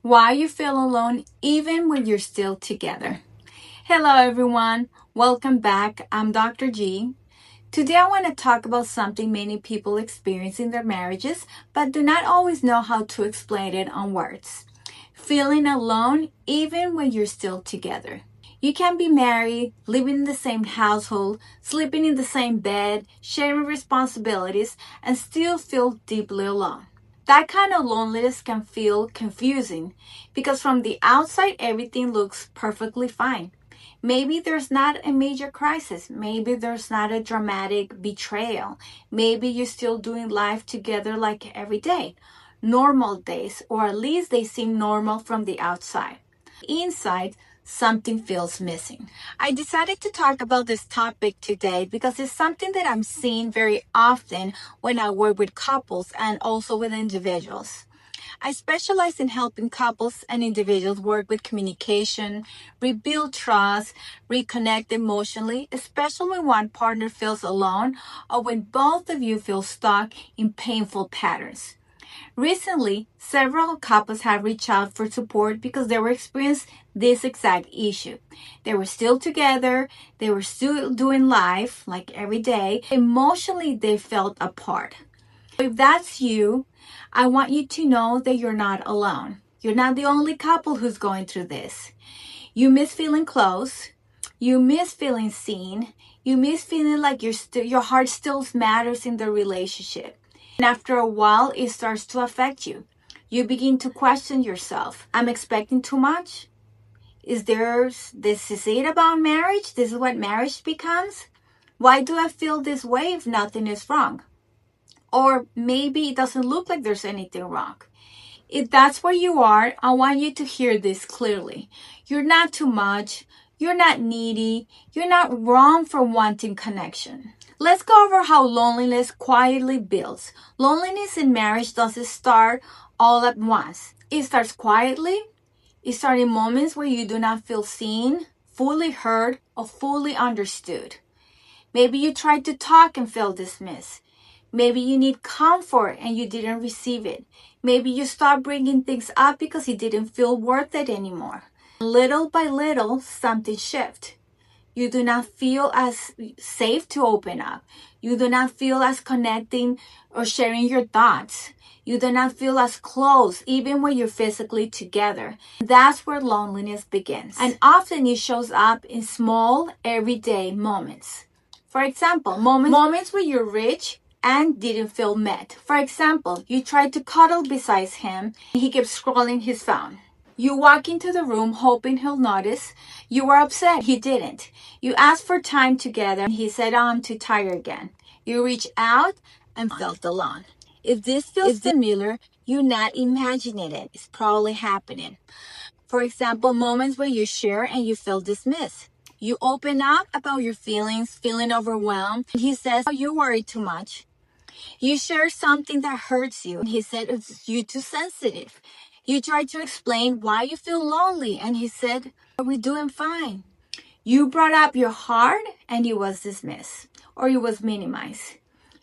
Why you feel alone even when you're still together. Hello everyone, welcome back. I'm Dr. G. Today I want to talk about something many people experience in their marriages but do not always know how to explain it on words. Feeling alone even when you're still together. You can be married, living in the same household, sleeping in the same bed, sharing responsibilities, and still feel deeply alone. That kind of loneliness can feel confusing because from the outside everything looks perfectly fine. Maybe there's not a major crisis. Maybe there's not a dramatic betrayal. Maybe you're still doing life together like every day. Normal days, or at least they seem normal from the outside. Inside, something feels missing. I decided to talk about this topic today because it's something that I'm seeing very often when I work with couples and also with individuals. I specialize in helping couples and individuals work with communication, rebuild trust, reconnect emotionally, especially when one partner feels alone or when both of you feel stuck in painful patterns. Recently, several couples have reached out for support because they were experiencing this exact issue. They were still together, they were still doing life like every day. Emotionally, they felt apart. If that's you, I want you to know that you're not alone. You're not the only couple who's going through this. You miss feeling close. You miss feeling seen. You miss feeling like your heart still matters in the relationship. And after a while, it starts to affect you. You begin to question yourself. I'm expecting too much? Is it about marriage? This is what marriage becomes? Why do I feel this way if nothing is wrong? Or maybe it doesn't look like there's anything wrong. If that's where you are, I want you to hear this clearly. You're not too much. You're not needy. You're not wrong for wanting connection. Let's go over how loneliness quietly builds. Loneliness in marriage doesn't start all at once. It starts quietly. It starts in moments where you do not feel seen, fully heard, or fully understood. Maybe you tried to talk and feel dismissed. Maybe you need comfort and you didn't receive it. Maybe you stopped bringing things up because it didn't feel worth it anymore. Little by little, something shifts. You do not feel as safe to open up. You do not feel as connecting or sharing your thoughts. You do not feel as close even when you're physically together. That's where loneliness begins. And often it shows up in small, everyday moments. For example, moments where you're rich and didn't feel met. For example, you tried to cuddle beside him and he kept scrolling his phone. You walk into the room hoping he'll notice. You were upset. He didn't. You asked for time together and he said, I'm too tired again. You reached out and felt alone. If this feels familiar, you're not imagining it. It's probably happening. For example, moments where you share and you feel dismissed. You open up about your feelings, feeling overwhelmed. And he says, oh, you worry too much. You share something that hurts you. And he said, you're too sensitive. You try to explain why you feel lonely. And he said, are we doing fine? You brought up your heart and it was dismissed or it was minimized.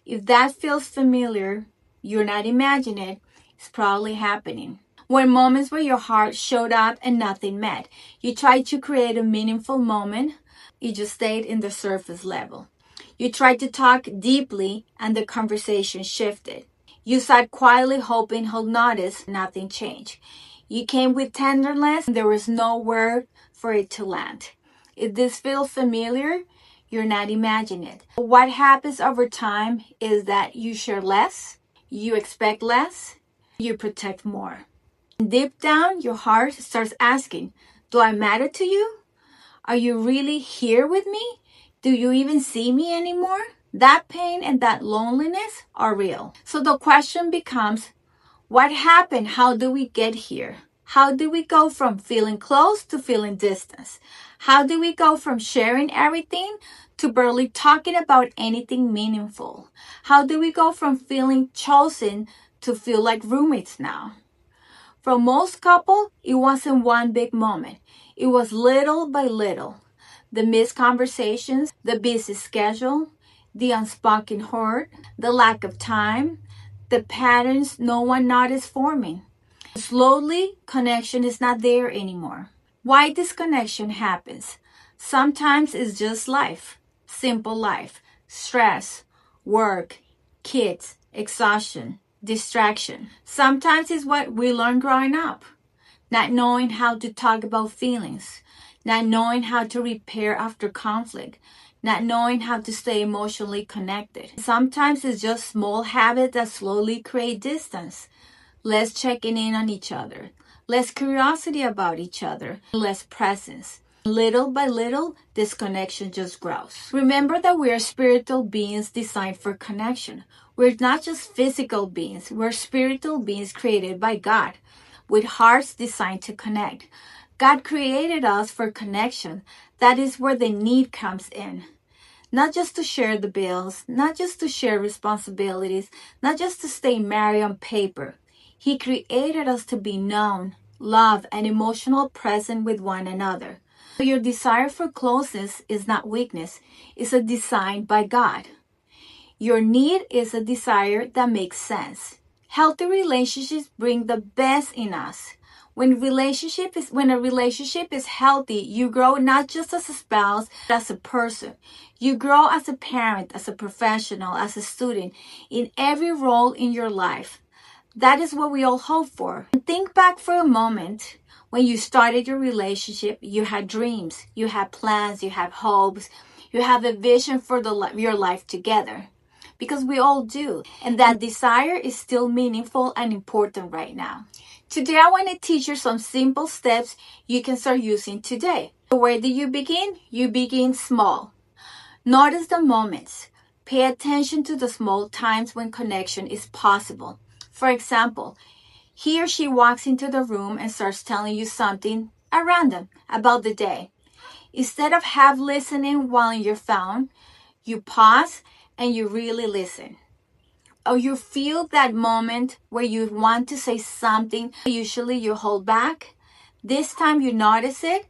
If that feels familiar, you're not imagining it. It's probably happening. When moments where your heart showed up and nothing met. You tried to create a meaningful moment. You just stayed in the surface level. You tried to talk deeply and the conversation shifted. You sat quietly hoping he'll notice. Nothing changed. You came with tenderness and there was nowhere for it to land. If this feels familiar, you're not imagining it. What happens over time is that you share less, you expect less, you protect more. Deep down, your heart starts asking, do I matter to you? Are you really here with me? Do you even see me anymore? That pain and that loneliness are real. So the question becomes, what happened? How do we get here? How do we go from feeling close to feeling distance? How do we go from sharing everything to barely talking about anything meaningful? How do we go from feeling chosen to feel like roommates now? For most couples, it wasn't one big moment. It was little by little. The missed conversations, the busy schedule, the unspoken hurt, the lack of time, the patterns no one noticed forming. Slowly, connection is not there anymore. Why disconnection happens? Sometimes it's just life, simple life, stress, work, kids, exhaustion, distraction. Sometimes it's what we learned growing up, not knowing how to talk about feelings, not knowing how to repair after conflict, not knowing how to stay emotionally connected. Sometimes it's just small habits that slowly create distance. Less checking in on each other, less curiosity about each other, less presence. Little by little, this connection just grows. Remember that we are spiritual beings designed for connection. We're not just physical beings, we're spiritual beings created by God, with hearts designed to connect. God created us for connection. That is where the need comes in. Not just to share the bills, not just to share responsibilities, not just to stay married on paper. He created us to be known, loved, and emotional present with one another. Your desire for closeness is not weakness, it's a design by God. Your need is a desire that makes sense. Healthy relationships bring the best in us. When a relationship is healthy, you grow not just as a spouse, but as a person. You grow as a parent, as a professional, as a student, in every role in your life. That is what we all hope for. And think back for a moment. When you started your relationship, you had dreams, you had plans, you had hopes, you have a vision for your life together. Because we all do. And that desire is still meaningful and important right now. Today, I want to teach you some simple steps you can start using today. Where do you begin? You begin small. Notice the moments. Pay attention to the small times when connection is possible. For example, he or she walks into the room and starts telling you something at random about the day. Instead of half listening while on your phone, you pause and you really listen. Or you feel that moment where you want to say something, usually you hold back. This time you notice it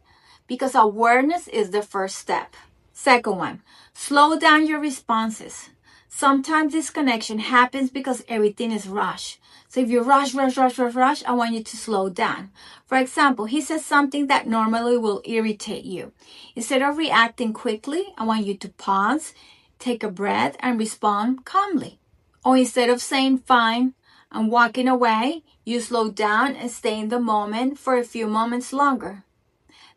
because awareness is the first step. Second one, slow down your responses. Sometimes disconnection happens because everything is rushed. So if you rush, I want you to slow down. For example, he says something that normally will irritate you. Instead of reacting quickly, I want you to pause, take a breath, and respond calmly. Or instead of saying fine and walking away, you slow down and stay in the moment for a few moments longer.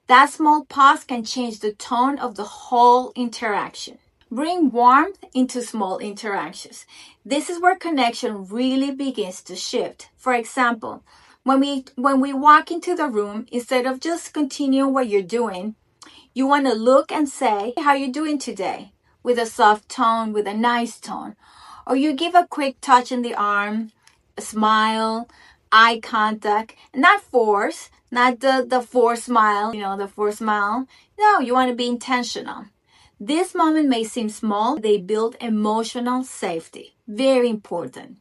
That small pause can change the tone of the whole interaction. Bring warmth into small interactions. This is where connection really begins to shift. For example, when we walk into the room, instead of just continuing what you're doing, you want to look and say, how you doing today? With a soft tone, with a nice tone. Or you give a quick touch in the arm, a smile, eye contact, not force, not the forced smile, the forced smile. No, you want to be intentional. This moment may seem small, they build emotional safety. Very important.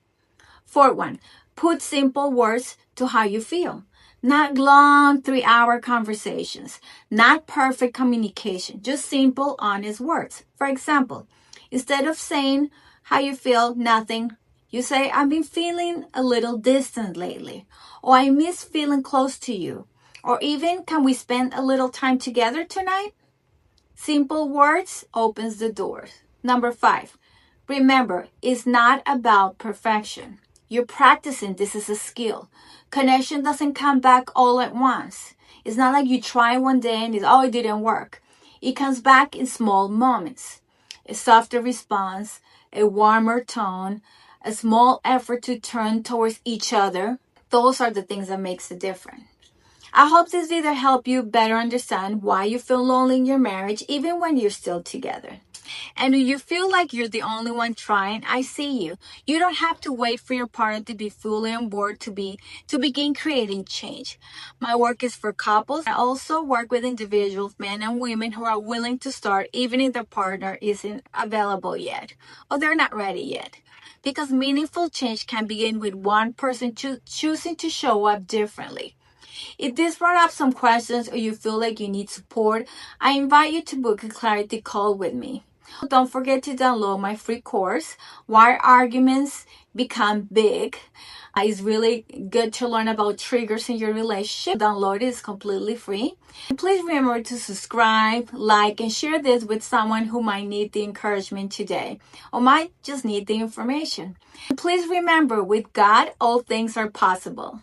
Fourth one, put simple words to how you feel. Not long 3-hour conversations, not perfect communication, just simple, honest words. For example, instead of saying how you feel, nothing, you say, I've been feeling a little distant lately, or I miss feeling close to you, or even, can we spend a little time together tonight? Simple words opens the doors. Number 5, remember, it's not about perfection. You're practicing. This is a skill. Connection doesn't come back all at once. It's not like you try one day and it didn't work. It comes back in small moments. A softer response, a warmer tone, a small effort to turn towards each other. Those are the things that makes the difference. I hope this video helped you better understand why you feel lonely in your marriage, even when you're still together. And when you feel like you're the only one trying, I see you. You don't have to wait for your partner to be fully on board to begin creating change. My work is for couples. I also work with individuals, men and women, who are willing to start even if their partner isn't available yet or they're not ready yet. Because meaningful change can begin with one person choosing to show up differently. If this brought up some questions or you feel like you need support, I invite you to book a clarity call with me. Don't forget to download my free course, Why Arguments Become Big. It's really good to learn about triggers in your relationship. Download it, it's completely free. And please remember to subscribe, like, and share this with someone who might need the encouragement today or might just need the information. And please remember, with God, all things are possible.